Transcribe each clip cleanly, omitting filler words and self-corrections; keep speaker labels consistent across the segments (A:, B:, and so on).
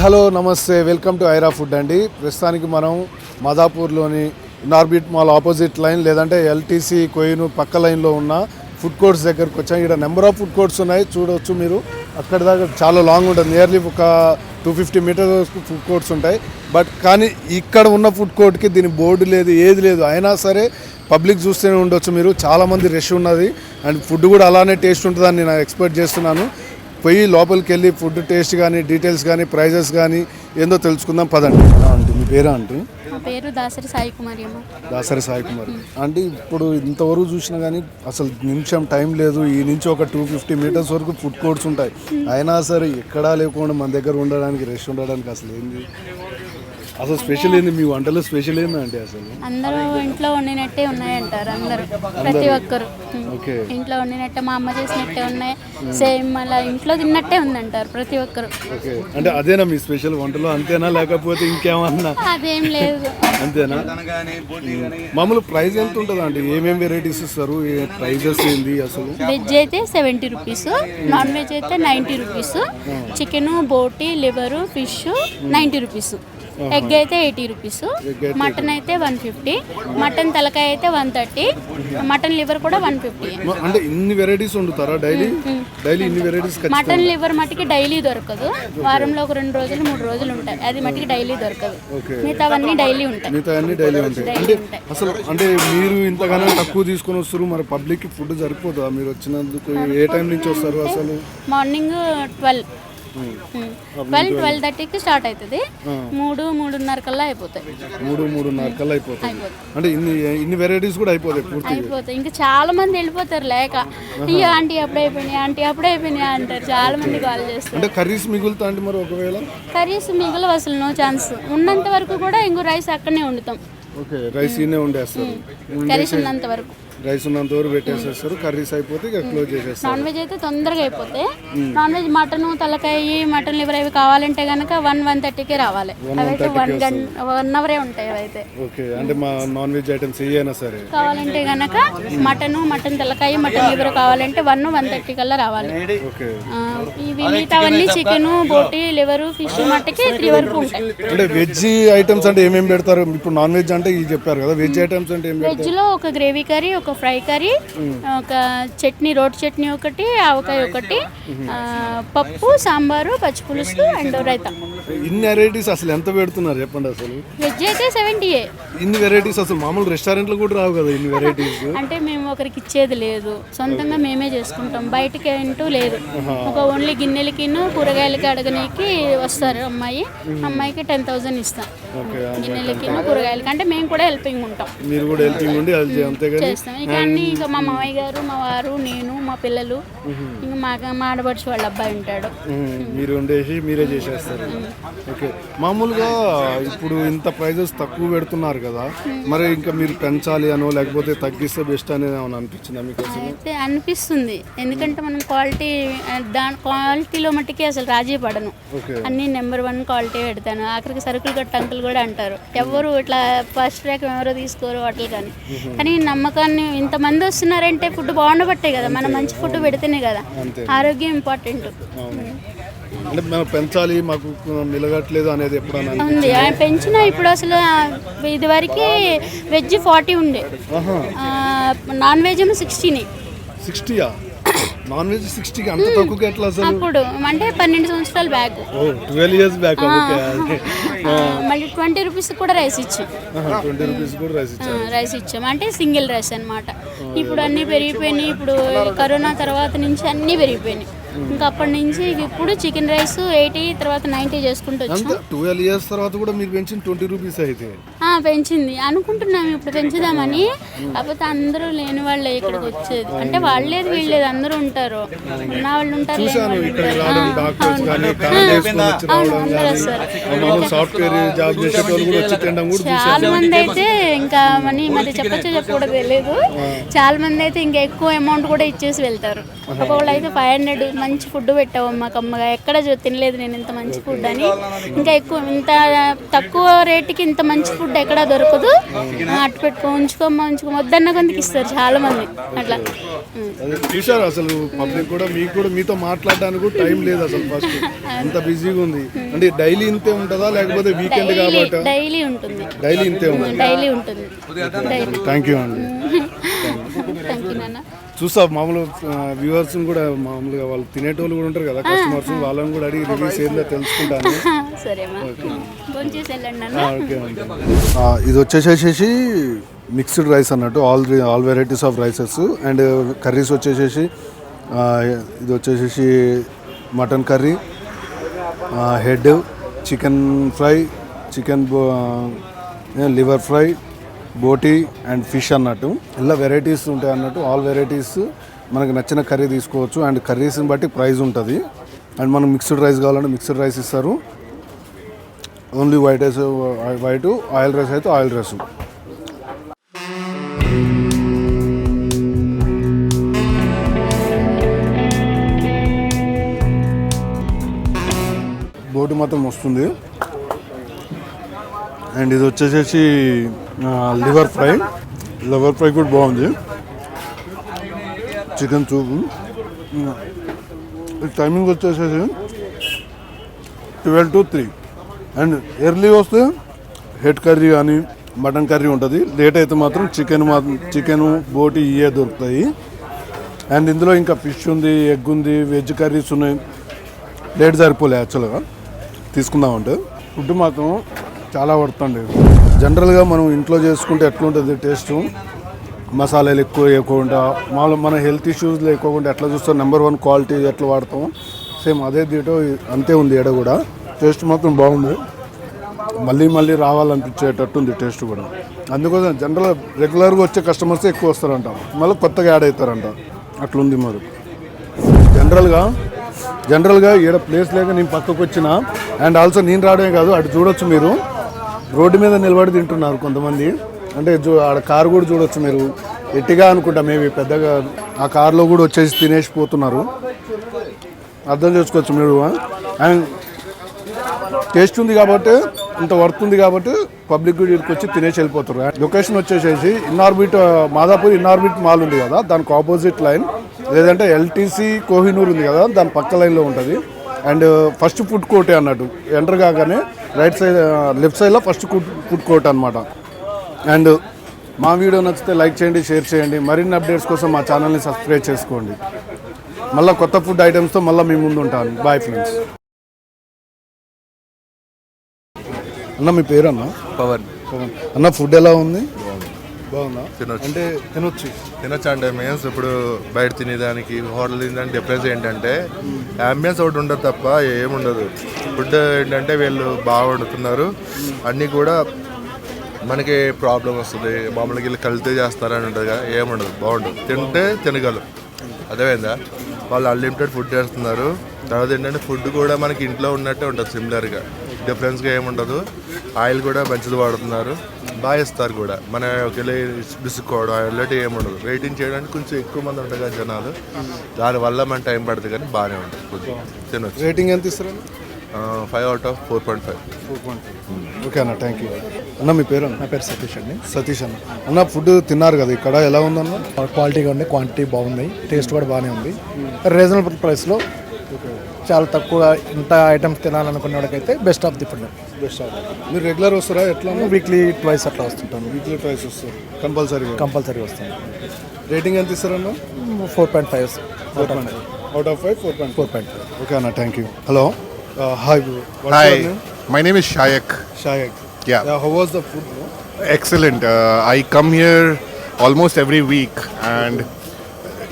A: Hello నమస్తే, welcome to Aira food అండి. ప్రస్తుతానికి మనం మాదాపూర్లోని నార్బిట్ మాల్ ఆపోజిట్ లైన్ లేదంటే ఎల్టీసీ కోయినూర్ పక్క లైన్లో ఉన్న ఫుడ్ కోర్ట్స్ దగ్గరకు వచ్చాం. ఇక్కడ నెంబర్ ఆఫ్ ఫుడ్ కోర్ట్స్ ఉన్నాయి, చూడవచ్చు మీరు. అక్కడ దాకా చాలా లాంగ్ ఉంటుంది, నియర్లీ ఒక 250 మీటర్స్ ఫుడ్ కోర్ట్స్ ఉంటాయి. కానీ ఇక్కడ ఉన్న ఫుడ్ కోర్ట్కి దీని బోర్డు లేదు, ఏది లేదు. అయినా సరే పబ్లిక్ చూస్తూనే ఉండొచ్చు మీరు, చాలామంది రష్ ఉన్నది. అండ్ ఫుడ్ కూడా అలానే టేస్ట్ ఉంటుందని నేను ఎక్స్పెక్ట్ చేస్తున్నాను. పోయి లోపలికి వెళ్ళి ఫుడ్ టేస్ట్ కానీ, డీటెయిల్స్ కానీ, ప్రైజెస్ కానీ ఏందో తెలుసుకుందాం పదండి. అంటే మీ పేరా అంటే?
B: పేరు దాసరి సాయి కుమారి.
A: దాసరి సాయి కుమారి అంటే ఇప్పుడు ఇంతవరకు చూసినా కానీ అసలు నిమిషం టైం లేదు. ఈ నుంచి ఒక 250 మీటర్స్ వరకు ఫుడ్ కోర్ట్స్ ఉంటాయి. అయినా సరే ఎక్కడా లేకుండా మన దగ్గర ఉండడానికి, రెస్ట్ ఉండడానికి అసలు ఏంది, అసలు స్పెషల్ ఏంది మీ వంటలో? స్పెషల్ ఏందంటే అసలు
B: అందరూ ఇంట్లో వండినట్టే ఉన్నాయంటారు అందరూ, ప్రతి ఒక్కరు ఇంట్లో వండినట్టే, మా అమ్మ చేసినట్టే ఉన్నాయి, సేమ్ అలా ఇంట్లో తిన్నట్టే ఉందంటారు ప్రతి ఒక్కరు.
A: అంటే అదేనా మీ స్పెషల్ వంటలో? అంతేనా లేకపోతే ఇంకేమన్నా?
B: అదేం లేదు,
A: అంతేనా? మామూలు ప్రైస్ ఎంత ఉంటుంది అంటే? ఏమేమి వెరైటీస్ ఇస్తారు, ప్రైజెస్ ఏంది అసలు?
B: వెజ్ అయితే 70 రూపీస్, నాన్ వెజ్ అయితే 90 రూపీస్, చికెన్, బోటి, లివరు, ఫిష్ 90 రూపీస్, ఎగ్ అయితే 80 రూపీస్, మటన్ అయితే 150, మటన్ తలకాయ అయితే 130, మటన్ లివర్ కూడా 150.
A: అంటే ఇన్ని వెరైటీస్ వండుతారా డైలీ? ఇన్ని వెరైటీస్?
B: మటన్ లివర్ మట్టికి డైలీ దొరకదు, వారంలో ఒక 2 రోజులు 3 రోజులు ఉంటాయి, అది మట్టికి డైలీ దొరకదు. మిగతావన్నీ డైలీ ఉంటాయి.
A: అసలు అంటే మీరు ఇంతగానో తక్కువ తీసుకొని వస్తారు, మరి పబ్లిక్ కి ఫుడ్ సరిపోతుందా? మీరు వచ్చినందుకు ఏ టైం నుంచి వస్తారు అసలు?
B: మార్నింగ్ 12:30కి స్టార్ట్ అవుతుంది, 3-3:30 కల్లా అయిపోతాయి.
A: 3-3:30 కల్లా అయిపోతాయి. అంటే ఇన్ని వెరైటీస్ కూడా అయిపోతాయి.
B: ఇంకా చాలా మంది వెళ్ళిపోతారు లేక, ఆంటీ అప్పుడే అయిపోయినాయి అంటారు. చాలా మంది కాల్ చేస్తారు.
A: అంటే కర్రీస్ మిగులుతా అంటే మరి ఒకవేళ
B: కర్రీస్ మిగులు అసలు నో ఛాన్స్. ఉన్నంత వరకు కూడా ఇంకో రైస్ అక్కడనే వండుతాం.
A: రైస్ వండేస్తారు.
B: కర్రీస్ ఉన్నంత వరకు
A: పెట్టేసేస్తారు, కర్రీస్ అయిపోతే క్లోజ్ చేసేస్తారు.
B: నాన్ వెజ్ అయితే తొందరగా అయిపోతాయి. నాన్ వెజ్ మటన్ తలకాయ, మటన్ లివర్ అవి కావాలంటే కనుక 1-1:30కే రావాలి. అవైతే 1 అవరే ఉంటాయి. అవైతే
A: అంటే మా నాన్ వెజ్ ఐటమ్స్ ఏమైనా సరే
B: కావాలంటే కనుక మటన్ తలకాయ, మటన్ లివర్ కావాలంటే 1-1:30 కల్లా రావాలి. ఇవి మిగతావన్నీ చికెన్, బోటి, లివర్, ఫిష్ మట్టుకి 3 వరకు ఉంటాయి.
A: అంటే వెజ్ ఐటమ్స్ అంటే ఏమేమి పెడతారు? ఇప్పుడు నాన్ వెజ్ అంటే ఇది చెప్పారు కదా, వెజ్ ఐటమ్స్ అంటే
B: వెజ్ లో ఒక గ్రేవీ కర్రీ, ఒక ఫ్రై కర్రీ, ఒక చట్నీ, రోటి చట్నీ ఒకటి, ఆవకాయ ఒకటి, పప్పు, సాంబారు, పచ్చిపులుసు అండ్ రైతా.
A: ఇన్ని వెరైటీస్ అసలు ఎంత పెడుతున్నారు చెప్పండి అసలు?
B: వెజ్ అయితే 70.
A: ఇన్ని వెరైటీస్ అసలు మామూలు రెస్టారెంట్లో కూడా రావు కదా ఇన్ని వెరైటీస్.
B: అంటే మేము ఒకరికి ఇచ్చేది లేదు, సొంతంగా మేమే చేసుకుంటాం, బయటకి అంటూ లేదు. ఒక ఓన్లీ గిన్నెలకి, కూరగాయలకి అడగనీకి వస్తారు అమ్మాయికి 10,000 ఇస్తాం. గిన్నెలకి, కూరగాయలకి అంటే మేము కూడా హెల్పింగ్ ఉంటాం.
A: మీరు కూడా హెల్పింగ్ ఉండి
B: చేస్తాం. ఇక అన్ని ఇక మా మామయ్య గారు, మా వారు, నేను, మా పిల్లలు, ఇంకా మా ఆడపడుచు వాళ్ళ అబ్బాయి ఉంటాడు.
A: మీరు ఉండేసి మీరే చేసేస్తారు. ఓకే, మామూలుగా ఇప్పుడు ఇంత ప్రైజెస్ తక్కువ పెడుతున్నారు కదా, మరి ఇంకా మీరు పెంచాలి అనో లేకపోతే తగ్గిస్తే బెస్ట్ అనేది ఏమైనా అనిపించిందా మీకు?
B: అయితే అనిపిస్తుంది, ఎందుకంటే మనం క్వాలిటీలో మట్టికి అసలు రాజీ పడను. అన్ని నెంబర్ 1 క్వాలిటీ పెడతాను. ఆఖరికి సరుకులు గట్ట అంకులు కూడా అంటారు, ఎవరు ఇట్లా ఫస్ట్ ర్యాంక్ ఎవరో తీసుకోరు వాటికి. కానీ నమ్మకాన్ని, ఇంతమంది వస్తున్నారంటే ఫుడ్ బాగుండబట్టే కదా, మనం మంచి ఫుడ్ పెడితేనే కదా. ఆరోగ్యం ఇంపార్టెంట్.
A: అంటే మేము పెంచాలి, మాకు నిలగట్లేదు అనేది ఎప్పుడన్నా
B: ఉంది. పెంచినా ఇప్పుడు అసలు ఇదివరకు వెజ్ 40 ఉండే, నాన్ వెజ్ 60.
A: నాన్ వెజ్ 60 అంత తక్కువగా ఎట్లా అసలు?
B: అప్పుడు అంటే 12 సంవత్సరాల బ్యాక్,
A: 12 years బ్యాక్.
B: మళ్ళీ 20 రూపీస్ కూడా రైస్ ఇచ్చాం.
A: 20 రూపీస్ కూడా
B: రైస్ ఇచ్చాం, అంటే సింగిల్ రైస్ అన్నమాట. ఇప్పుడు అన్నీ పెరిగిపోయినాయి. ఇప్పుడు కరోనా తర్వాత నుంచి అన్నీ పెరిగిపోయినాయి. ఇంకా అప్పటి నుంచి ఇప్పుడు చికెన్ రైస్ 80, తర్వాత 90 చేసుకుంటూ వచ్చాం.
A: 12 years తర్వాత కూడా మీరు పెంచిన 20 రూపీస్ అయితే
B: పెంచింది అనుకుంటున్నాం ఇప్పుడు పెంచుదామని. కాకపోతే అందరూ లేని వాళ్ళే ఇక్కడికి వచ్చేది, అంటే వాళ్ళేది వీళ్ళేది అందరూ ఉంటారు, ఉన్న వాళ్ళు ఉంటారు, చాలా మంది అయితే ఇంకా మనీ మరి చెప్పకూడదు తెలియదు. చాలా మంది అయితే ఇంకా ఎక్కువ అమౌంట్ కూడా ఇచ్చేసి వెళ్తారు. ఒకళ్ళు అయితే 500 మంచి ఫుడ్ పెట్టావమ్మా కమ్మగా, ఎక్కడ తినలేదు నేను ఇంత మంచి ఫుడ్ అని. ఇంకా ఎక్కువ ఇంత తక్కువ రేటుకి ఇంత మంచి ఫుడ్ ఎక్కడ దొరకదు, అటు పెట్టుకో ఉంచుకోమ్మా వద్దన్న కొందికి ఇస్తారు చాలా మంది అట్లా.
A: చూసారు అసలు పబ్లిక్ కూడా మీకు కూడా మీతో మాట్లాడడానికి టైం లేదు అసలు, ఫస్ట్ అంత బిజీగా ఉంది. అంటే డైలీ ఇంతే ఉంటుందా లేకపోతే వీకెండ్ కాబట్టి?
B: డైలీ ఉంటుంది,
A: డైలీ ఇంతే ఉంటుంది,
B: డైలీ ఉంటుంది.
A: థ్యాంక్ యూ అండి.
B: థ్యాంక్ యూ నాన్న.
A: చూసా మామూలు వ్యూవర్స్ కూడా, మామూలుగా వాళ్ళు తినేటోళ్ళు కూడా ఉంటారు కదా కస్టమర్స్, వాళ్ళని కూడా అడిగి రివ్యూస్ ఏందో తెలుసుకుంటాను. ఇది వచ్చేసేసి మిక్స్డ్ రైస్ అన్నట్టు, all varieties of rices and curries వచ్చేసేసి ఇది వచ్చేసేసి mutton curry, head, chicken fry, chicken liver fry, boti and fish అన్నట్టు ఇలా వెరైటీస్ ఉంటాయి అన్నట్టు. ఆల్ వెరైటీస్ మనకు నచ్చిన కర్రీ తీసుకోవచ్చు అండ్ కర్రీస్ని బట్టి ప్రైస్ ఉంటుంది. అండ్ మనం మిక్స్డ్ రైస్ కావాలంటే మిక్స్డ్ రైస్ ఇస్తారు. ఓన్లీ వైట్ ఆయిల్ రైస్ అయితే ఆయిల్ రైస్. బోటి మాత్రం వస్తుంది. అండ్ ఇది వచ్చేసేసి లివర్ ఫ్రై కూడా బాగుంది. Chicken soup. టైమింగ్ వచ్చేసేసి 12 to 3. అండ్ ఎర్లీ వస్తే హెడ్ కర్రీ కానీ మటన్ కర్రీ ఉంటుంది. లేట్ అయితే మాత్రం చికెను బోటి ఇవే దొరుకుతాయి. అండ్ ఇందులో ఇంకా ఫిష్ ఉంది, ఎగ్ ఉంది, వెజ్ కర్రీస్ ఉన్నాయి. లేట్ సరిపోలే యాక్చువల్గా తీసుకుందామంటే. ఫుడ్ మాత్రం చాలా వర్తండి. జనరల్గా మనం ఇంట్లో చేసుకుంటే ఎట్లుంటుంది టేస్ట్, మసాలాలు ఎక్కువ వేయకుండా, మన హెల్త్ ఇష్యూస్ లేకుండా ఎట్లా చూస్తాం, నెంబర్ 1 క్వాలిటీ ఎట్లా వాడతాం, సేమ్ అదే దీటో అంతే ఉంది. ఎడ కూడా టేస్ట్ మాత్రం బాగుంది, మళ్ళీ రావాలనిపించేటట్టు ఉంది టేస్ట్ కూడా. అందుకోసం రెగ్యులర్గా వచ్చే కస్టమర్స్ ఎక్కువ వస్తారంట, మళ్ళీ కొత్తగా యాడ్ అవుతారంట, అట్లుంది. మరి జనరల్గా ఈడ ప్లేస్ లేక నేను పక్కకు వచ్చిన, అండ్ ఆల్సో నేను రావడమే కాదు, అటు చూడొచ్చు మీరు, రోడ్డు మీద నిలబడి తింటున్నారు కొంతమంది. అంటే ఆడ కారు కూడా చూడొచ్చు మీరు, ఎట్టిగా అనుకుంటా మేబీ పెద్దగా ఆ కారులో కూడా వచ్చేసి తినేసి పోతున్నారు, అర్థం చేసుకోవచ్చు మీరు. అండ్ టేస్ట్ ఉంది కాబట్టి, ఇంత వర్త్ ఉంది కాబట్టి పబ్లిక్ కూడా ఇక్కడికి వచ్చి తినేసి వెళ్ళిపోతారు. లొకేషన్ వచ్చేసేసి మాదాపూర్ ఇన్నార్బిట్ మాల్ ఉంది కదా, దానికి ఆపోజిట్ లైన్, లేదంటే ఎల్టీసీ కోహినూర్ ఉంది కదా, దాని పక్క లైన్లో ఉంటుంది. అండ్ ఫస్ట్ ఫుడ్ కోర్టే అన్నట్టు, ఎంటర్ కాగానే రైట్ సైడ్ లెఫ్ట్ సైడ్లో ఫస్ట్ ఫుడ్ కోర్ట్ అనమాట. అండ్ మా వీడియో నచ్చితే లైక్ చేయండి, షేర్ చేయండి. మరిన్ని అప్డేట్స్ కోసం మా ఛానల్ని సబ్స్క్రైబ్ చేసుకోండి. మళ్ళీ కొత్త ఫుడ్ ఐటమ్స్తో మళ్ళీ మీ ముందు ఉంటాను. Bye friends. అన్న మీ పేరు? అన్న
C: పవన్.
A: అన్న ఫుడ్ ఎలా ఉంది? బాగుందా? అంటే తినొచ్చు
C: అంటే మీన్స్ ఇప్పుడు బయట తినేదానికి హోటల్ తినేదానికి డిఫరెన్స్ ఏంటంటే అంబియన్స్ ఒకటి ఉండదు తప్ప ఏముండదు. ఫుడ్ ఏంటంటే వీళ్ళు బాగా వండుతున్నారు, అన్నీ కూడా మనకి ప్రాబ్లం వస్తుంది. మామూలుగా వీళ్ళు కల్తీ చేస్తారని ఉంటుంది కదా, ఏముండదు, బాగుండదు, తింటే తినగలరు. అదేమైందా, వాళ్ళు అన్లిమిటెడ్ ఫుడ్ చేస్తున్నారు. తర్వాత ఏంటంటే ఫుడ్ కూడా మనకి ఇంట్లో ఉన్నట్టే ఉంటుంది, సిమిలర్గా, డిఫరెన్స్గా ఏముండదు. ఆయిల్ కూడా మంచిది వాడుతున్నారు, బాగా ఇస్తారు కూడా. మన ఒకవేళ బిసుకోవడం అలాంటివి ఏముండదు. వెయిటింగ్ చేయడానికి కొంచెం ఎక్కువ మంది ఉంటారు కదా జనాలు, దానివల్ల మన టైం పడుతుంది, కానీ బాగానే ఉంటుంది ఫుడ్, తినొచ్చు.
A: రేటింగ్ ఎంత ఇస్తారు?
C: 5 out of 4.5.
A: ఓకే అన్న, థ్యాంక్ యూ. అన్న మీ పేరు?
D: నా పేరు సతీష్ అండి.
A: సతీష్ అన్న. అన్న ఫుడ్ తిన్నారు కదా, ఇక్కడ ఎలా ఉందన్న?
D: క్వాలిటీగా ఉంది, క్వాంటిటీ బాగుంది, టేస్ట్ కూడా బాగానే ఉంది. రీజనబుల్ ప్రైస్లో చాలా తక్కువ, ఇంత ఐటమ్స్ తినాలనుకునే వాడికైతే బెస్ట్ ఆఫ్ ది ఫుడ్.
A: మీరు రెగ్యులర్ వస్తారా ఎట్లా?
D: వీక్లీ ట్వైస్ అట్లా వస్తుంటాను.
A: వీక్లీ ట్వైస్ వస్తారు కంపల్సరీ
D: వస్తాను.
A: రేటింగ్ ఎంత ఇస్తారన్న?
D: 4.5.
A: Out of 5 4.5. ఓకే అన్న, thank you. Hello, hi.
E: Hi, my name is Shayak. Yeah.
A: How was the food, bro?
E: Excellent. I come here almost every week, and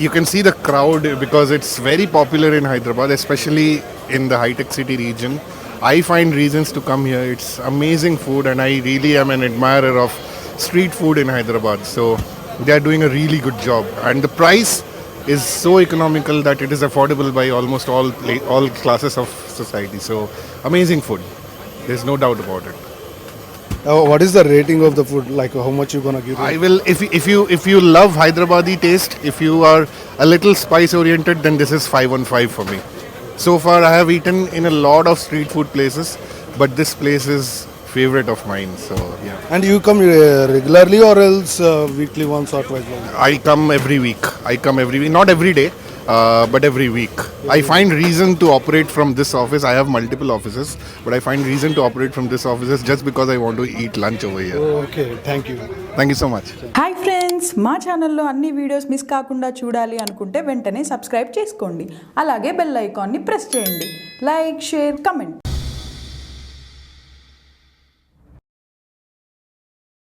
E: you can see the crowd because it's very popular in Hyderabad, especially in the high-tech city region. I find reasons to come here. It's amazing food, and I really am an admirer of street food in Hyderabad. So they are doing a really good job, and the price is so economical that it is affordable by almost all classes of society. So amazing food, there's no doubt about it.
A: What is the rating of the food? Like how much you gonna give?
E: I will if you love Hyderabadi taste, if you are a little spice oriented, then this is 5 on 5 for me. So far I have eaten in a lot of street food places, but this place is favorite of mine. So yeah,
A: And you come regularly or else weekly once or twice?
E: I come every week. Not every day, but every week. I find reason to operate from this office. I have multiple offices, but I find reason to operate from this office just because I want to eat lunch over here.
A: Okay, thank you.
E: Thank you so much.
F: Hi friends, మా ఛానల్లో అన్ని videos miss కాకుండా చూడాలి అనుకుంటే వెంటనే subscribe చేసుకోండి. అలాగే bell ఐకాన్ని ప్రెస్ చేయండి. Like, share, comment.